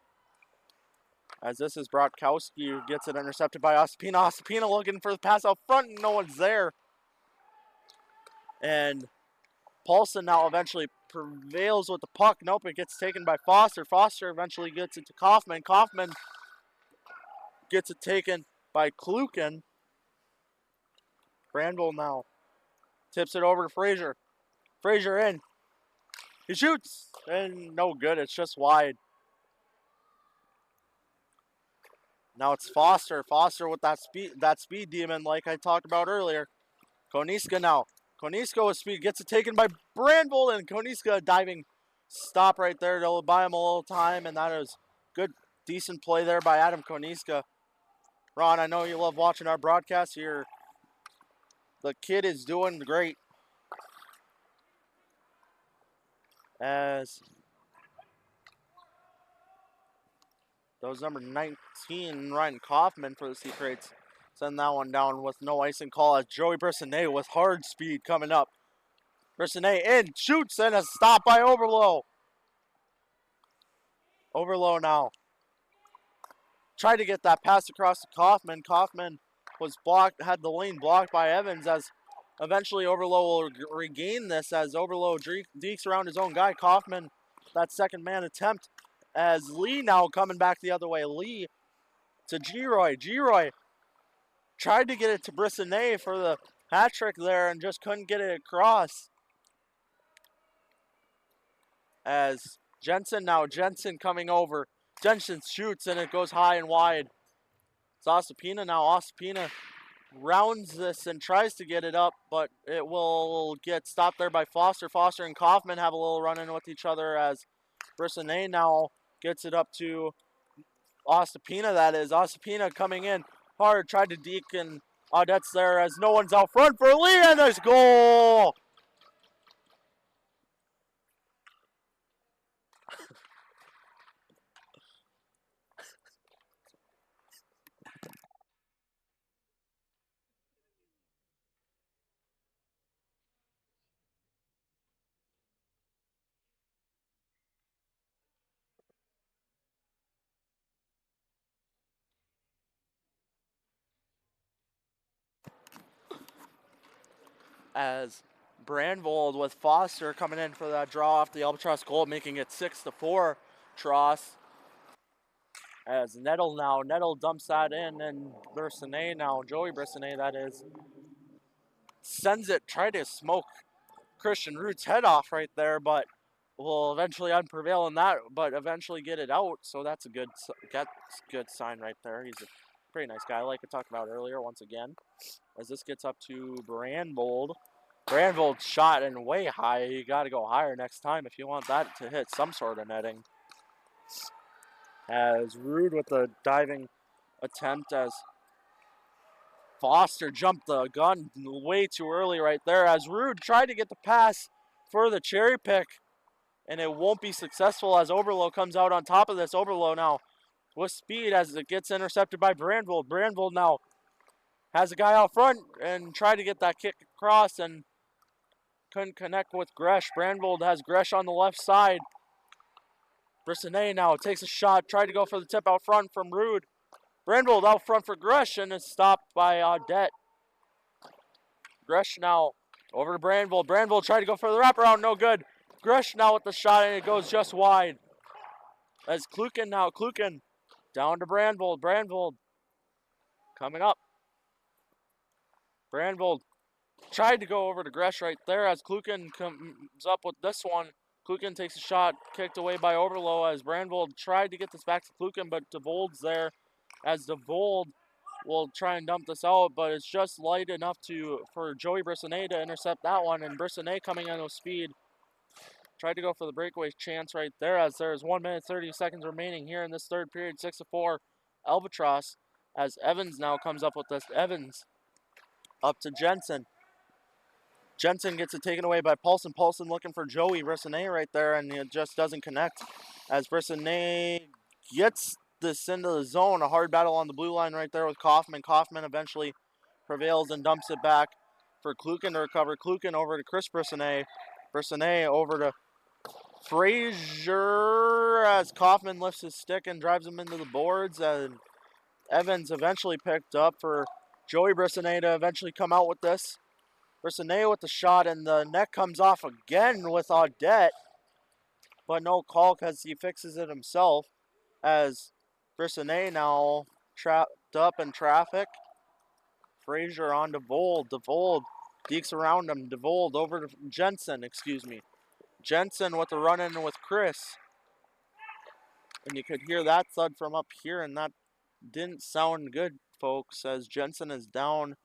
As this is Brotkowski who gets it intercepted by Ostapina. Ostapina looking for the pass out front and no one's there. And Paulson now eventually prevails with the puck. Nope, it gets taken by Foster. Foster eventually gets it to Kaufman. Kaufman gets it taken by Klukin. Brandvold now tips it over to Frazier. Frazier in. He shoots and no good. It's just wide. Now it's Foster. Foster with that speed demon like I talked about earlier. Koniska now. Koniska with speed gets it taken by Brandvold, and Koniska diving stop right there to buy him a little time, and that is good, decent play there by Adam Koniska. Ron, I know you love watching our broadcast here. The kid is doing great. As those number 19, Ryan Kaufman for the Kraits, send that one down with no icing call as Joey Brissonet with hard speed coming up. Brissonet in, shoots, and a stop by Overlow. Overlow now. Tried to get that pass across to Kaufman. Kaufman was blocked, had the lane blocked by Evans as eventually Overlow will regain this as Overlow dekes around his own guy. Kaufman, that second man attempt as Lee now coming back the other way. Lee to Giroy. Giroy tried to get it to Brissonet for the hat trick there and just couldn't get it across. As Jensen now, Jensen coming over. Jensen shoots and it goes high and wide. It's Ostapina now. Ostapina rounds this and tries to get it up, but it will get stopped there by Foster. Foster and Kaufman have a little run-in with each other as Brissonet now gets it up to Ostapina, that is. Ostapina coming in hard, tried to deke, and Audette's there as no one's out front for Lee, and there's goal! As Brandvold with Foster coming in for that draw off the Albatross goal, making it 6-4 Tross. As Nettle now, Nettle dumps that in, and Brissonet now, Joey Brissonet that is, sends it, try to smoke Christian Root's head off right there, but will eventually unprevail in that, but eventually get it out, so that's a good sign right there. He's a pretty nice guy, like I talked about earlier once again. As this gets up to Brandvold. Brandvold shot and way high. You got to go higher next time if you want that to hit some sort of netting. As Rude with the diving attempt as Foster jumped the gun way too early right there as Rude tried to get the pass for the cherry pick, and it won't be successful as Oberlo comes out on top of this. Oberlo now with speed as it gets intercepted by Brandvold. Brandvold now has a guy out front and tried to get that kick across and couldn't connect with Gresh. Brandvold has Gresh on the left side. Brissonet now takes a shot, tried to go for the tip out front from Rude. Brandvold out front for Gresh and is stopped by Audette. Gresh now over to Brandvold. Brandvold tried to go for the wraparound, no good. Gresh now with the shot and it goes just wide. As Kluken now, Kluken down to Brandvold. Brandvold coming up. Brandvold tried to go over to Gresh right there as Kluken comes up with this one. Kluken takes a shot, kicked away by Oberlo as Brandvold tried to get this back to Kluken, but DeVold's there as DeVold will try and dump this out, but it's just light enough for Joey Brissonet to intercept that one, and Brissonet coming in with speed. Tried to go for the breakaway chance right there as there's 1 minute 30 seconds remaining here in this third period. 6-4 Albatross as Evans now comes up with this. Evans up to Jensen. Jensen gets it taken away by Paulson. Paulson looking for Joey Brissonet right there, and it just doesn't connect as Brissonet gets this into the zone. A hard battle on the blue line right there with Kaufman. Kaufman eventually prevails and dumps it back for Kluken to recover. Kluken over to Chris Brissonet. Brissonet over to Frazier as Kaufman lifts his stick and drives him into the boards, and Evans eventually picked up for Joey Brissonet to eventually come out with this. Brissonet with the shot, and the net comes off again with Audette, but no call because he fixes it himself as Brissonet now trapped up in traffic. Frazier on DeVold. DeVold dekes around him. DeVold over to Jensen, Jensen with the run-in with Chris. And you could hear that thud from up here, and that didn't sound good, folks, as Jensen is down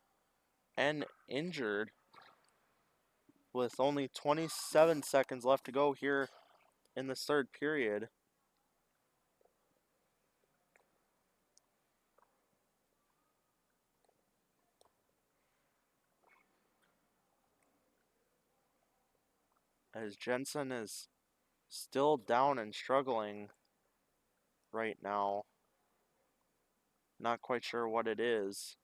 and injured with only 27 seconds left to go here in this third period. As Jensen is still down and struggling right now. Not quite sure what it is.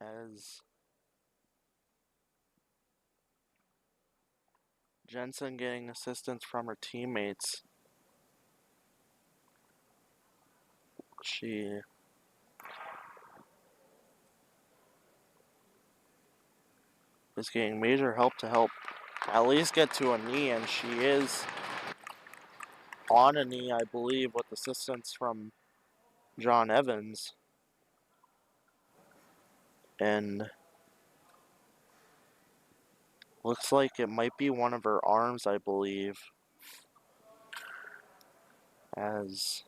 As Jensen getting assistance from her teammates. She is getting major help to help at least get to a knee, and she is on a knee, I believe, with assistance from John Evans. And looks like it might be one of her arms, I believe, as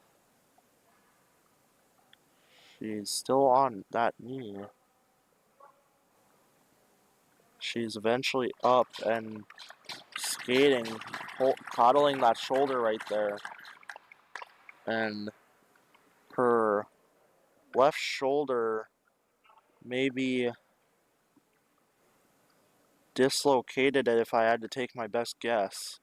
she's still on that knee. She's eventually up and skating, coddling that shoulder right there. And her left shoulder may be dislocated if I had to take my best guess.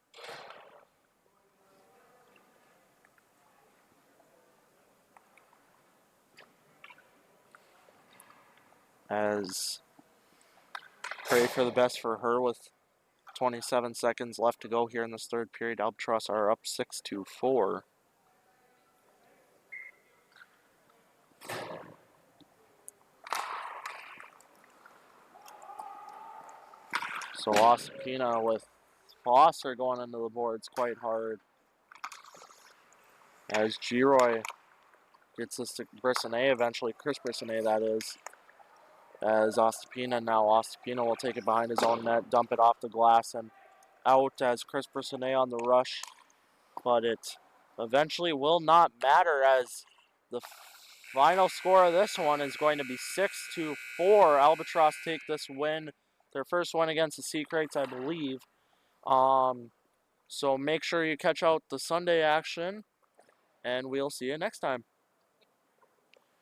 As pray for the best for her with 27 seconds left to go here in this third period. Albatross are up 6-4. So Ospina with Foster going into the boards quite hard. As Giroy gets this to Brissonet, eventually Chris Brissonet that is. As Ostapina now, Ostapina will take it behind his own net, dump it off the glass and out as Chris Brissonet on the rush. But it eventually will not matter as the final score of this one is going to be 6-4. Albatross take this win, their first win against the Sea Kraits, I believe. So make sure you catch out the Sunday action, and we'll see you next time.